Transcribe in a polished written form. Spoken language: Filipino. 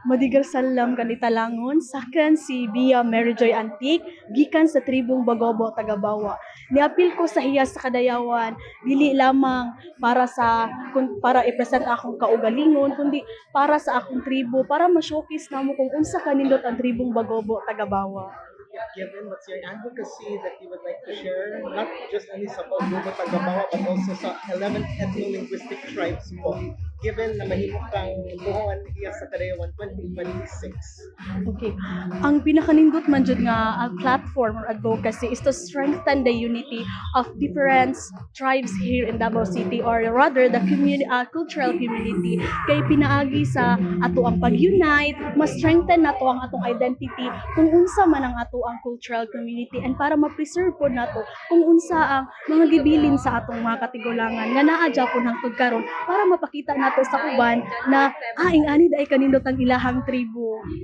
Madigal salam kanita langon saken si Bia Maryjoy Antique gikan sa tribong Bagobo Tagabawa. Niapil ko sa hiya sa kadayawan dili lamang para i-present akong kaugalingon kundi para sa akong tribo para ma-showcase namo kung unsa kanindot ang tribong Bagobo Tagabawa. Given what's your advocacy that you would like to share, not just only sa Pagbubo Tagabawa, but also sa 11 ethno-linguistic tribes po, given na mahimo kang buhawan iya sa Kadayawan 2026. Okay. Ang pinakanindot man jud nga platform or advocacy is to strengthen the unity of different tribes here in Davao City, or rather the cultural community, kay pinaagi sa ato ang pag-unite, mas strengthen nato ang atong identity kung unsa man ang ato ang cultural community, and para ma-preserve po nato kung unsa ang mga gibilin sa atong mga katigulangan nga naa gyapon hangtod karon para mapakita nato sa uban na ingani dai kanindot ang ilahang tribo.